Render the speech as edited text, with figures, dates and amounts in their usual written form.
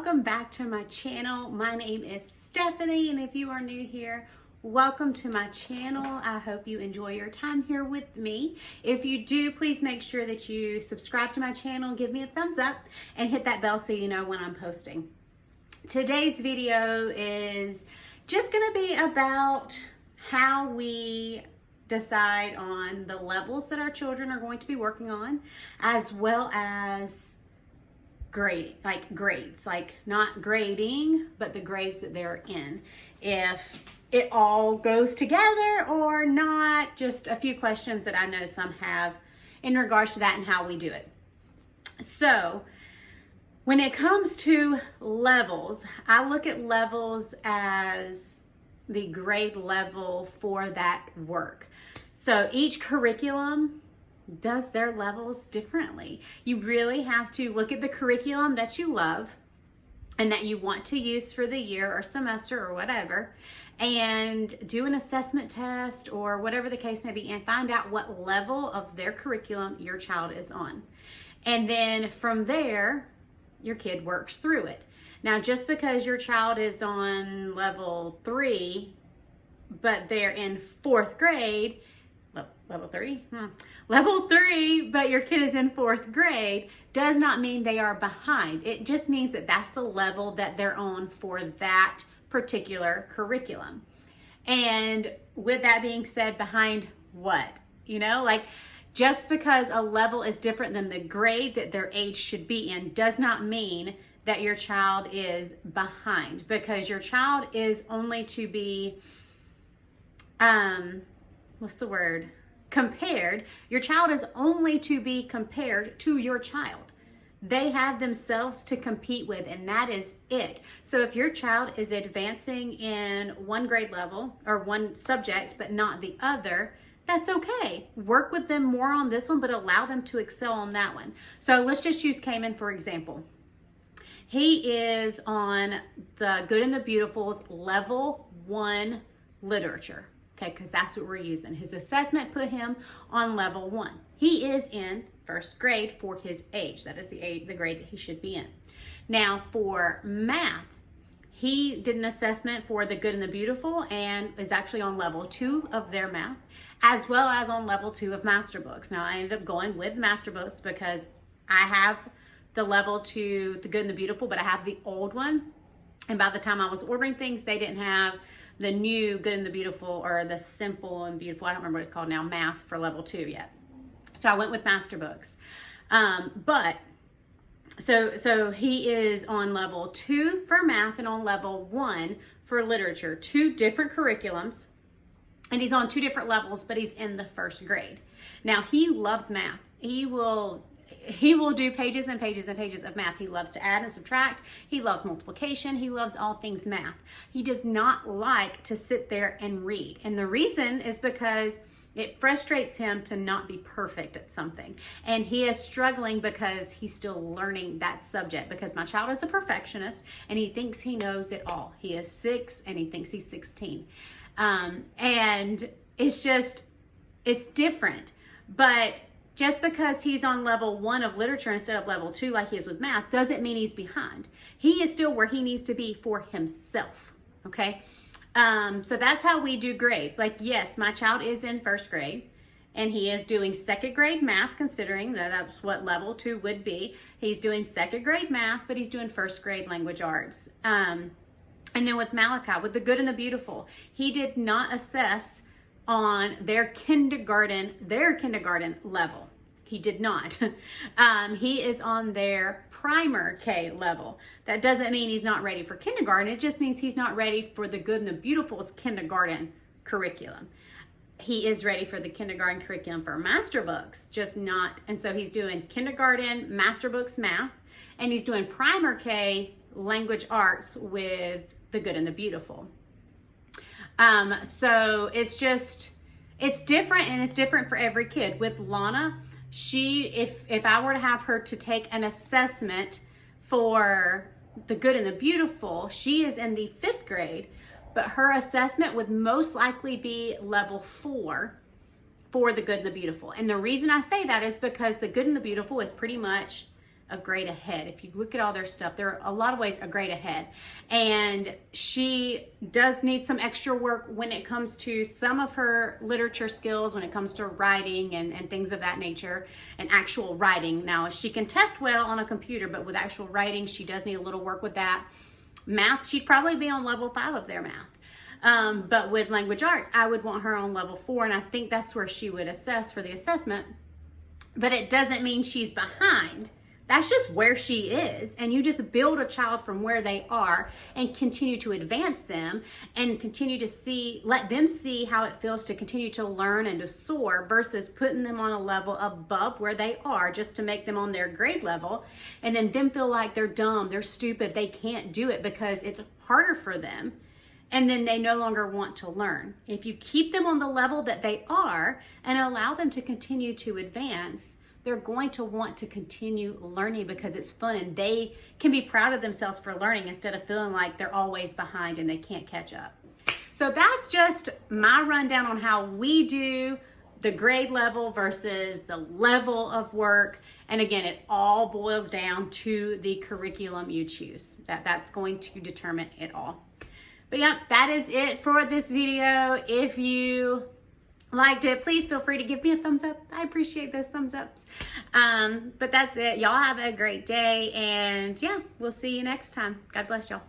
welcome back to my channel. My name is Stephanie, and if you are new here, welcome to my channel. I hope you enjoy your time here with me. If you do, please make sure that you subscribe to my channel, give me a thumbs up, and hit that bell so you know when I'm posting. Today's video is just going to be about how we decide on the levels that our children are going to be working on, as well as grades, like not grading, but the grades that they're in. If it all goes together or not, just a few questions that I know some have in regards to that and how we do it. So when it comes to levels, I look at levels as the grade level for that work. So each curriculum does their levels differently. You really have to look at the curriculum that you love and that you want to use for the year or semester or whatever, and do an assessment test or whatever the case may be and find out what level of their curriculum your child is on. And then from there, your kid works through it. Now, just because your child is on level 3, but they're in 4th grade, level 3, but your kid is in 4th grade, does not mean they are behind. It just means that that's the level that they're on for that particular curriculum. And with that being said, behind what? Just because a level is different than the grade that their age should be in does not mean that your child is behind, because your child is only to be, compared. Your child is only to be compared to your child. They have themselves to compete with, and that is it. So if your child is advancing in one grade level or one subject but not the other, that's okay. Work with them more on this one, but allow them to excel on that one. So let's just use Cayman for example. He is on the Good and the Beautiful's level 1 literature. Okay, because that's what we're using. His assessment put him on level 1. He is in 1st grade for his age. That is the grade that he should be in. Now for math, he did an assessment for the Good and the Beautiful and is actually on level 2 of their math, as well as on level 2 of Masterbooks. Now I ended up going with Masterbooks because I have the level 2, the Good and the Beautiful, but I have the old one. And by the time I was ordering things, they didn't have the new Good and the Beautiful, or the Simple and Beautiful, I don't remember what it's called now, math for level 2 yet. So I went with Masterbooks. So he is on level 2 for math and on level 1 for literature, 2 different curriculums. And he's on 2 different levels, but he's in the 1st grade. Now he loves math. He will do pages and pages and pages of math. He loves to add and subtract. He loves multiplication. He loves all things math. He does not like to sit there and read. And the reason is because it frustrates him to not be perfect at something. And he is struggling because he's still learning that subject, because my child is a perfectionist and he thinks he knows it all. He is 6 and he thinks he's 16. And it's different. But just because he's on level 1 of literature instead of level 2 like he is with math doesn't mean he's behind. He is still where he needs to be for himself, okay? So that's how we do grades. Like, yes, my child is in 1st grade and he is doing 2nd grade math, considering that that's what level 2 would be. He's doing 2nd grade math, but he's doing 1st grade language arts. And then with Malachi, with the Good and the Beautiful, he did not assess on their kindergarten level. He did not. He is on their primer K level. That doesn't mean he's not ready for kindergarten. It just means he's not ready for the Good and the Beautiful's kindergarten curriculum. He is ready for the kindergarten curriculum for Masterbooks, just not. And so he's doing kindergarten Masterbooks math, and he's doing primer K language arts with the Good and the Beautiful. So it's different, and it's different for every kid. With Lana, if I were to have her to take an assessment for the Good and the Beautiful, she is in the 5th grade, but her assessment would most likely be level 4 for the Good and the Beautiful. And the reason I say that is because the Good and the Beautiful is pretty much a grade ahead. If you look at all their stuff, they're a lot of ways a grade ahead. And she does need some extra work when it comes to some of her literature skills, when it comes to writing and things of that nature, and actual writing. Now, she can test well on a computer, but with actual writing, she does need a little work with that. Math, she'd probably be on level 5 of their math. But with language arts, I would want her on level 4, and I think that's where she would assess for the assessment. But it doesn't mean she's behind. That's just where she is. And you just build a child from where they are and continue to advance them and continue to let them see how it feels to continue to learn and to soar versus putting them on a level above where they are just to make them on their grade level and then them feel like they're dumb, they're stupid, they can't do it because it's harder for them. And then they no longer want to learn. If you keep them on the level that they are and allow them to continue to advance, they're going to want to continue learning because it's fun and they can be proud of themselves for learning instead of feeling like they're always behind and they can't catch up. So that's just my rundown on how we do the grade level versus the level of work. And again, it all boils down to the curriculum you choose. That's going to determine it all. But yeah, that is it for this video. If you liked it, please feel free to give me a thumbs up. I appreciate those thumbs ups. But that's it. Y'all have a great day. And yeah, we'll see you next time. God bless y'all.